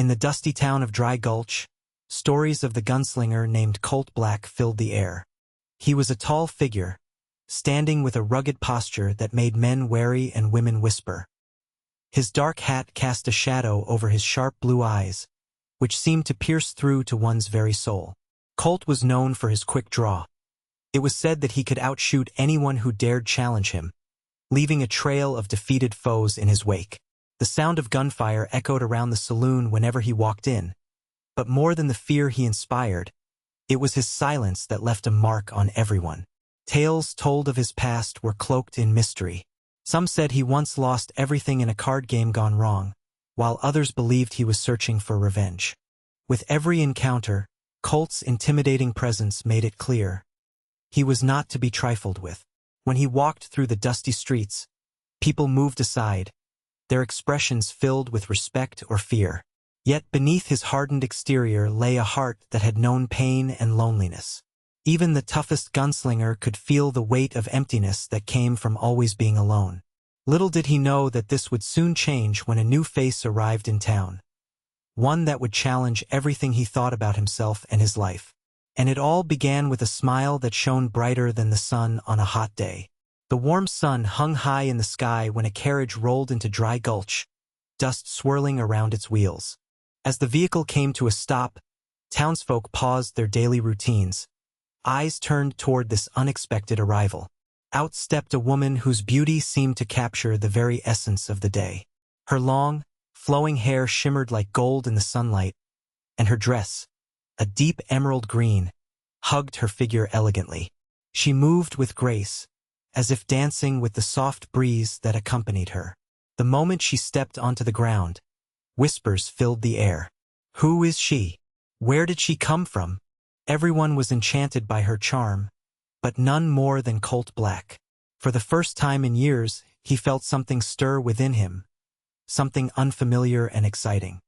In the dusty town of Dry Gulch, stories of the gunslinger named Colt Black filled the air. He was a tall figure, standing with a rugged posture that made men wary and women whisper. His dark hat cast a shadow over his sharp blue eyes, which seemed to pierce through to one's very soul. Colt was known for his quick draw. It was said that he could outshoot anyone who dared challenge him, leaving a trail of defeated foes in his wake. The sound of gunfire echoed around the saloon whenever he walked in, but more than the fear he inspired, it was his silence that left a mark on everyone. Tales told of his past were cloaked in mystery. Some said he once lost everything in a card game gone wrong, while others believed he was searching for revenge. With every encounter, Colt's intimidating presence made it clear he was not to be trifled with. When he walked through the dusty streets, people moved aside, their expressions filled with respect or fear. Yet beneath his hardened exterior lay a heart that had known pain and loneliness. Even the toughest gunslinger could feel the weight of emptiness that came from always being alone. Little did he know that this would soon change when a new face arrived in town. One that would challenge everything he thought about himself and his life. And it all began with a smile that shone brighter than the sun on a hot day. The warm sun hung high in the sky when a carriage rolled into Dry Gulch, dust swirling around its wheels. As the vehicle came to a stop, townsfolk paused their daily routines, eyes turned toward this unexpected arrival. Out stepped a woman whose beauty seemed to capture the very essence of the day. Her long, flowing hair shimmered like gold in the sunlight, and her dress, a deep emerald green, hugged her figure elegantly. She moved with grace, as if dancing with the soft breeze that accompanied her. The moment she stepped onto the ground, whispers filled the air. Who is she? Where did she come from? Everyone was enchanted by her charm, but none more than Colt Black. For the first time in years, he felt something stir within him, something unfamiliar and exciting.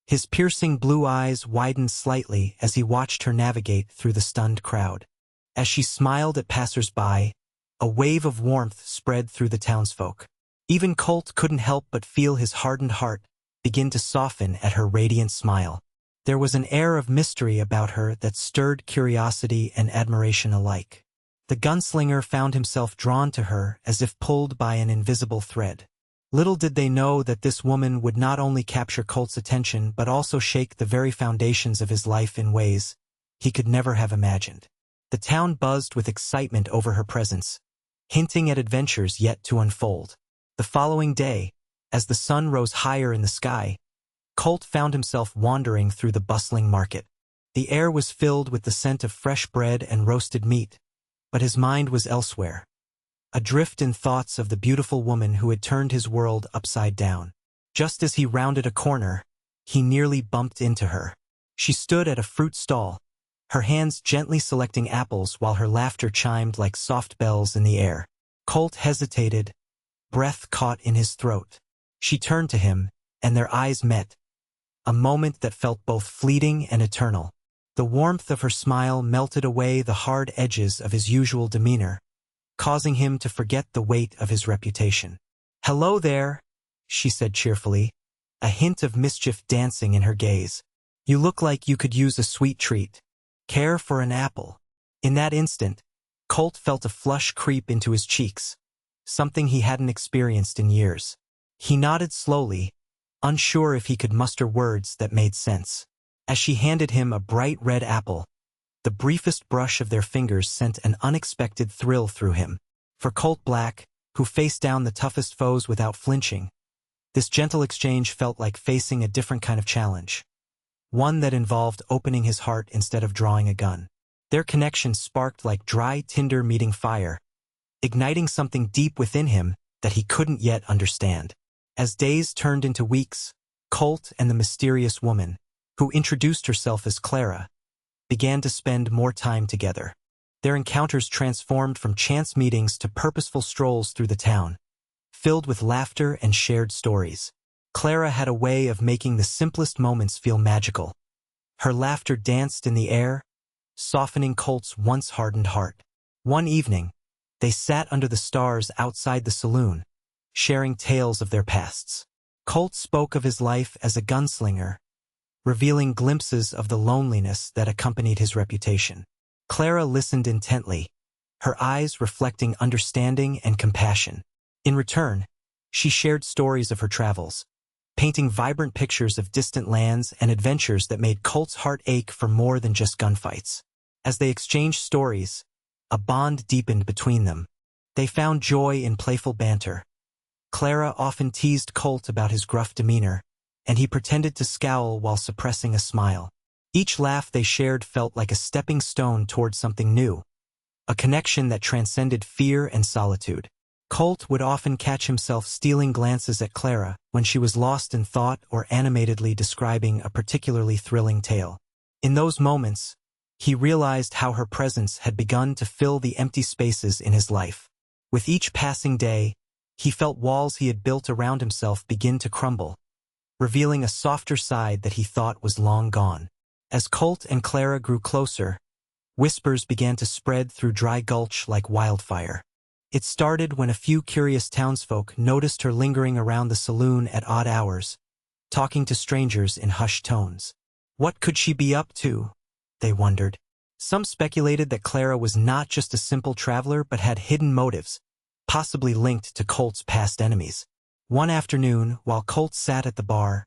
His piercing blue eyes widened slightly as he watched her navigate through the stunned crowd. As she smiled at passers-by, a wave of warmth spread through the townsfolk. Even Colt couldn't help but feel his hardened heart begin to soften at her radiant smile. There was an air of mystery about her that stirred curiosity and admiration alike. The gunslinger found himself drawn to her as if pulled by an invisible thread. Little did they know that this woman would not only capture Colt's attention but also shake the very foundations of his life in ways he could never have imagined. The town buzzed with excitement over her presence, hinting at adventures yet to unfold. The following day, as the sun rose higher in the sky, Colt found himself wandering through the bustling market. The air was filled with the scent of fresh bread and roasted meat, but his mind was elsewhere, adrift in thoughts of the beautiful woman who had turned his world upside down. Just as he rounded a corner, he nearly bumped into her. She stood at a fruit stall, her hands gently selecting apples while her laughter chimed like soft bells in the air. Colt hesitated, breath caught in his throat. She turned to him, and their eyes met, a moment that felt both fleeting and eternal. The warmth of her smile melted away the hard edges of his usual demeanor, causing him to forget the weight of his reputation. "Hello there," she said cheerfully, a hint of mischief dancing in her gaze. "You look like you could use a sweet treat. Care for an apple?" In that instant, Colt felt a flush creep into his cheeks, something he hadn't experienced in years. He nodded slowly, unsure if he could muster words that made sense. As she handed him a bright red apple, the briefest brush of their fingers sent an unexpected thrill through him. For Colt Black, who faced down the toughest foes without flinching, this gentle exchange felt like facing a different kind of challenge, one that involved opening his heart instead of drawing a gun. Their connection sparked like dry tinder meeting fire, igniting something deep within him that he couldn't yet understand. As days turned into weeks, Colt and the mysterious woman, who introduced herself as Clara, began to spend more time together. Their encounters transformed from chance meetings to purposeful strolls through the town, filled with laughter and shared stories. Clara had a way of making the simplest moments feel magical. Her laughter danced in the air, softening Colt's once hardened heart. One evening, they sat under the stars outside the saloon, sharing tales of their pasts. Colt spoke of his life as a gunslinger, revealing glimpses of the loneliness that accompanied his reputation. Clara listened intently, her eyes reflecting understanding and compassion. In return, she shared stories of her travels, painting vibrant pictures of distant lands and adventures that made Colt's heart ache for more than just gunfights. As they exchanged stories, a bond deepened between them. They found joy in playful banter. Clara often teased Colt about his gruff demeanor, and he pretended to scowl while suppressing a smile. Each laugh they shared felt like a stepping stone toward something new, a connection that transcended fear and solitude. Colt would often catch himself stealing glances at Clara when she was lost in thought or animatedly describing a particularly thrilling tale. In those moments, he realized how her presence had begun to fill the empty spaces in his life. With each passing day, he felt walls he had built around himself begin to crumble, revealing a softer side that he thought was long gone. As Colt and Clara grew closer, whispers began to spread through Dry Gulch like wildfire. It started when a few curious townsfolk noticed her lingering around the saloon at odd hours, talking to strangers in hushed tones. What could she be up to? They wondered. Some speculated that Clara was not just a simple traveler but had hidden motives, possibly linked to Colt's past enemies. One afternoon, while Colt sat at the bar,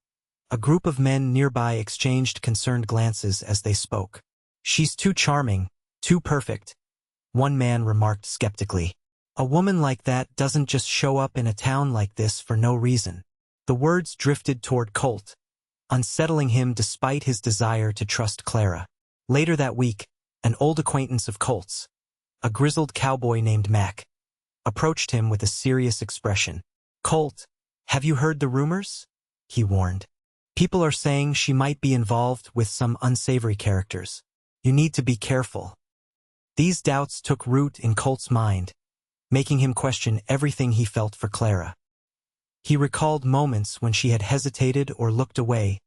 a group of men nearby exchanged concerned glances as they spoke. "She's too charming, too perfect," one man remarked skeptically. "A woman like that doesn't just show up in a town like this for no reason." The words drifted toward Colt, unsettling him despite his desire to trust Clara. Later that week, an old acquaintance of Colt's, a grizzled cowboy named Mac, approached him with a serious expression. "Colt, have you heard the rumors?" he warned. "People are saying she might be involved with some unsavory characters. You need to be careful." These doubts took root in Colt's mind, making him question everything he felt for Clara. He recalled moments when she had hesitated or looked away,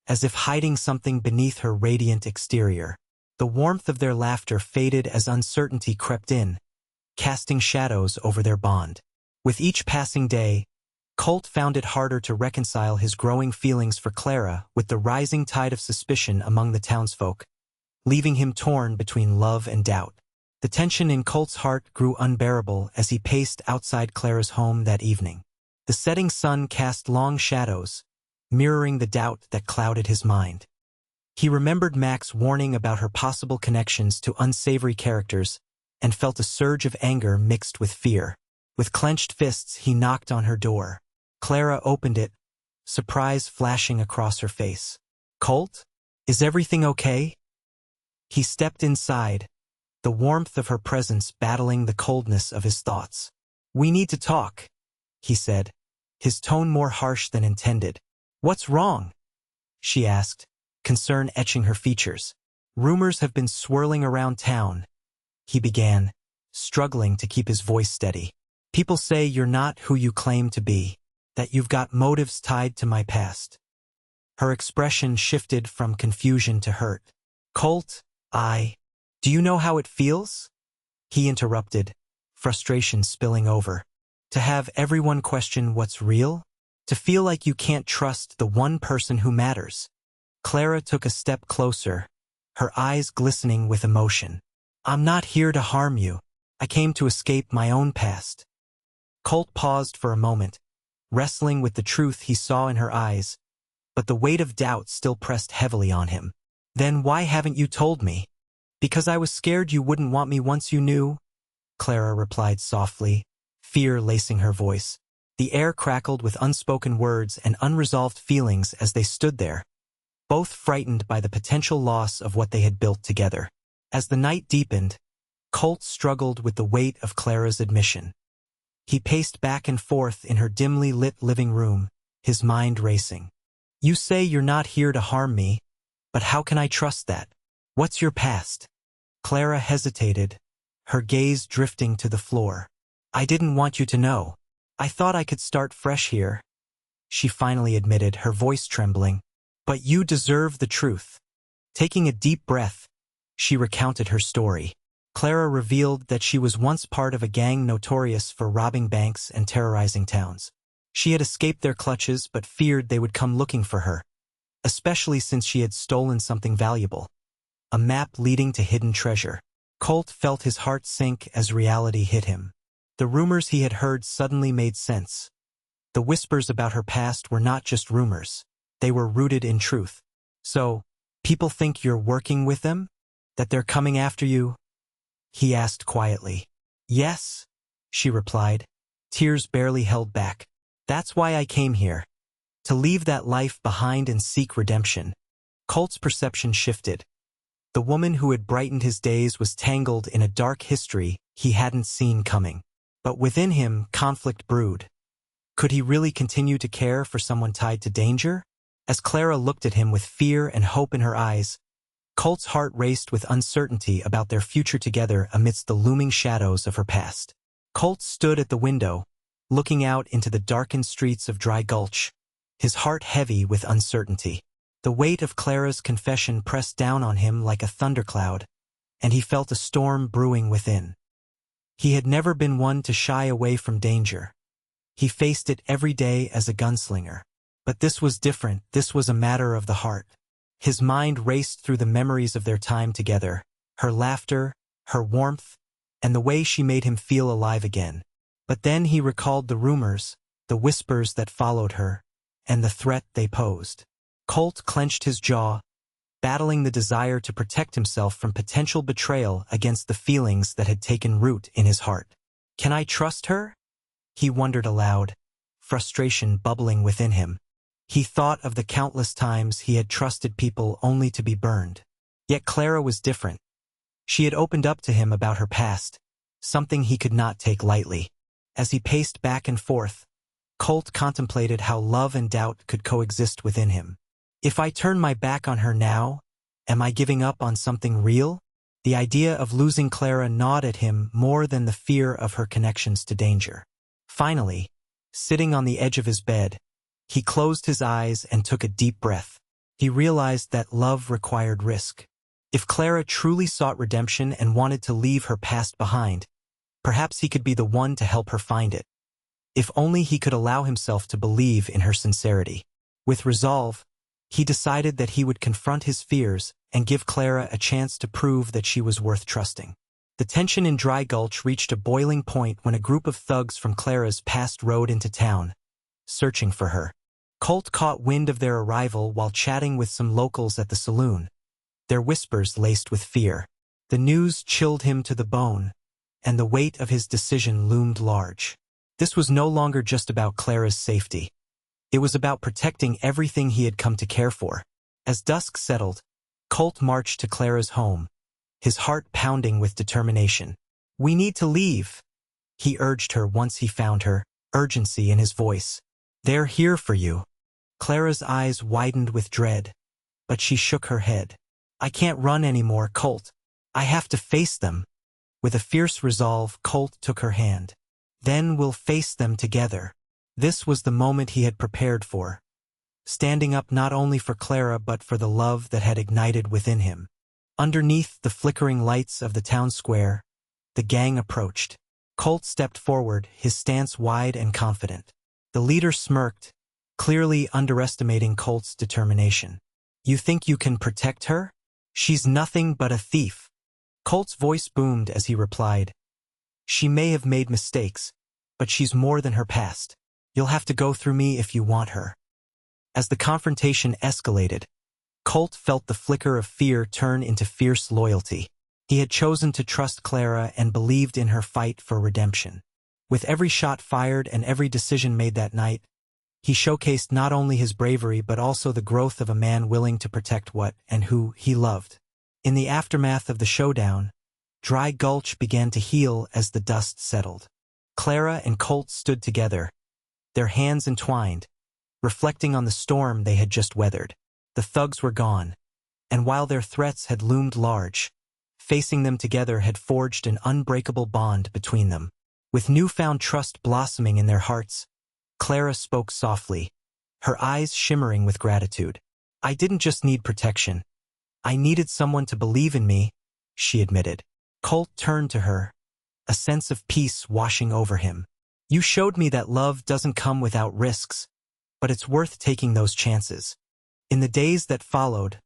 as if hiding something beneath her radiant exterior. The warmth of their laughter faded as uncertainty crept in, casting shadows over their bond. With each passing day, Colt found it harder to reconcile his growing feelings for Clara with the rising tide of suspicion among the townsfolk, leaving him torn between love and doubt. The tension in Colt's heart grew unbearable as he paced outside Clara's home that evening. The setting sun cast long shadows, mirroring the doubt that clouded his mind. He remembered Mac's warning about her possible connections to unsavory characters and felt a surge of anger mixed with fear. With clenched fists, he knocked on her door. Clara opened it, surprise flashing across her face. "Colt, is everything okay?" He stepped inside, the warmth of her presence battling the coldness of his thoughts. "We need to talk," he said, his tone more harsh than intended. "What's wrong?" she asked, concern etching her features. "Rumors have been swirling around town," he began, struggling to keep his voice steady. "People say you're not who you claim to be, that you've got motives tied to my past." Her expression shifted from confusion to hurt. "Colt, do you know how it feels?" he interrupted, frustration spilling over. "To have everyone question what's real? To feel like you can't trust the one person who matters?" Clara took a step closer, her eyes glistening with emotion. "I'm not here to harm you. I came to escape my own past." Colt paused for a moment, wrestling with the truth he saw in her eyes, but the weight of doubt still pressed heavily on him. "Then why haven't you told me?" "Because I was scared you wouldn't want me once you knew," Clara replied softly, fear lacing her voice. The air crackled with unspoken words and unresolved feelings as they stood there, both frightened by the potential loss of what they had built together. As the night deepened, Colt struggled with the weight of Clara's admission. He paced back and forth in her dimly lit living room, his mind racing. "You say you're not here to harm me, but how can I trust that? What's your past?" Clara hesitated, her gaze drifting to the floor. "I didn't want you to know. I thought I could start fresh here," she finally admitted, her voice trembling. "But you deserve the truth." Taking a deep breath, she recounted her story. Clara revealed that she was once part of a gang notorious for robbing banks and terrorizing towns. She had escaped their clutches but feared they would come looking for her, especially since she had stolen something valuable, a map leading to hidden treasure. Colt felt his heart sink as reality hit him. The rumors he had heard suddenly made sense. The whispers about her past were not just rumors. They were rooted in truth. So, people think you're working with them? That they're coming after you? He asked quietly. Yes, she replied, tears barely held back. That's why I came here. To leave that life behind and seek redemption. Colt's perception shifted. The woman who had brightened his days was tangled in a dark history he hadn't seen coming. But within him, conflict brewed. Could he really continue to care for someone tied to danger? As Clara looked at him with fear and hope in her eyes, Colt's heart raced with uncertainty about their future together amidst the looming shadows of her past. Colt stood at the window, looking out into the darkened streets of Dry Gulch, his heart heavy with uncertainty. The weight of Clara's confession pressed down on him like a thundercloud, and he felt a storm brewing within. He had never been one to shy away from danger. He faced it every day as a gunslinger. But this was different. This was a matter of the heart. His mind raced through the memories of their time together, her laughter, her warmth, and the way she made him feel alive again. But then he recalled the rumors, the whispers that followed her, and the threat they posed. Colt clenched his jaw, battling the desire to protect himself from potential betrayal against the feelings that had taken root in his heart. Can I trust her? He wondered aloud, frustration bubbling within him. He thought of the countless times he had trusted people only to be burned. Yet Clara was different. She had opened up to him about her past, something he could not take lightly. As he paced back and forth, Colt contemplated how love and doubt could coexist within him. If I turn my back on her now, am I giving up on something real? The idea of losing Clara gnawed at him more than the fear of her connections to danger. Finally, sitting on the edge of his bed, he closed his eyes and took a deep breath. He realized that love required risk. If Clara truly sought redemption and wanted to leave her past behind, perhaps he could be the one to help her find it. If only he could allow himself to believe in her sincerity. With resolve, he decided that he would confront his fears and give Clara a chance to prove that she was worth trusting. The tension in Dry Gulch reached a boiling point when a group of thugs from Clara's past rode into town, searching for her. Colt caught wind of their arrival while chatting with some locals at the saloon, their whispers laced with fear. The news chilled him to the bone, and the weight of his decision loomed large. This was no longer just about Clara's safety. It was about protecting everything he had come to care for. As dusk settled, Colt marched to Clara's home, his heart pounding with determination. We need to leave, he urged her once he found her, urgency in his voice. They're here for you. Clara's eyes widened with dread, but she shook her head. I can't run anymore, Colt. I have to face them. With a fierce resolve, Colt took her hand. Then we'll face them together. This was the moment he had prepared for, standing up not only for Clara but for the love that had ignited within him. Underneath the flickering lights of the town square, the gang approached. Colt stepped forward, his stance wide and confident. The leader smirked, clearly underestimating Colt's determination. You think you can protect her? She's nothing but a thief. Colt's voice boomed as he replied. She may have made mistakes, but she's more than her past. You'll have to go through me if you want her. As the confrontation escalated, Colt felt the flicker of fear turn into fierce loyalty. He had chosen to trust Clara and believed in her fight for redemption. With every shot fired and every decision made that night, he showcased not only his bravery but also the growth of a man willing to protect what and who he loved. In the aftermath of the showdown, Dry Gulch began to heal as the dust settled. Clara and Colt stood together, their hands entwined, reflecting on the storm they had just weathered. The thugs were gone, and while their threats had loomed large, facing them together had forged an unbreakable bond between them. With newfound trust blossoming in their hearts, Clara spoke softly, her eyes shimmering with gratitude. I didn't just need protection. I needed someone to believe in me, she admitted. Colt turned to her, a sense of peace washing over him. You showed me that love doesn't come without risks, but it's worth taking those chances. In the days that followed,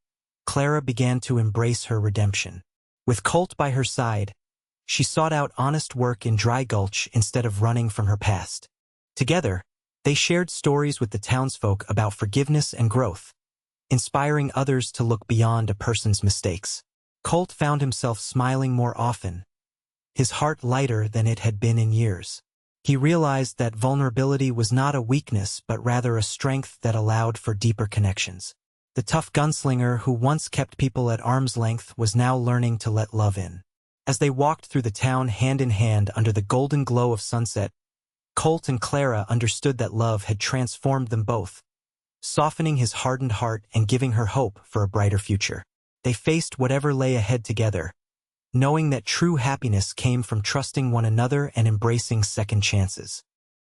Clara began to embrace her redemption. With Colt by her side, she sought out honest work in Dry Gulch instead of running from her past. Together, they shared stories with the townsfolk about forgiveness and growth, inspiring others to look beyond a person's mistakes. Colt found himself smiling more often, his heart lighter than it had been in years. He realized that vulnerability was not a weakness but rather a strength that allowed for deeper connections. The tough gunslinger who once kept people at arm's length was now learning to let love in. As they walked through the town hand in hand under the golden glow of sunset, Colt and Clara understood that love had transformed them both, softening his hardened heart and giving her hope for a brighter future. They faced whatever lay ahead together, knowing that true happiness came from trusting one another and embracing second chances.